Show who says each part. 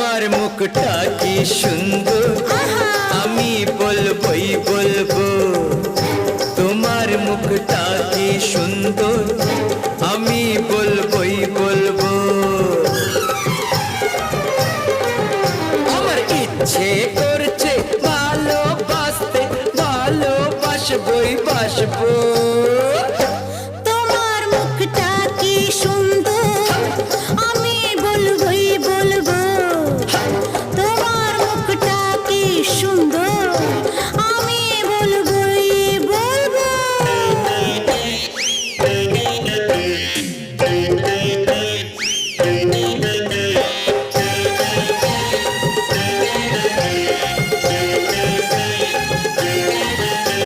Speaker 1: তোমার মুখটা কি সুন্দর, আমি বলবই বলবো। তোমার মুখটা কি সুন্দর, আমি বলবই বলবো। আমার ইচ্ছে করছে ভালোবাসতে, ভালোবাসবই বাসবো।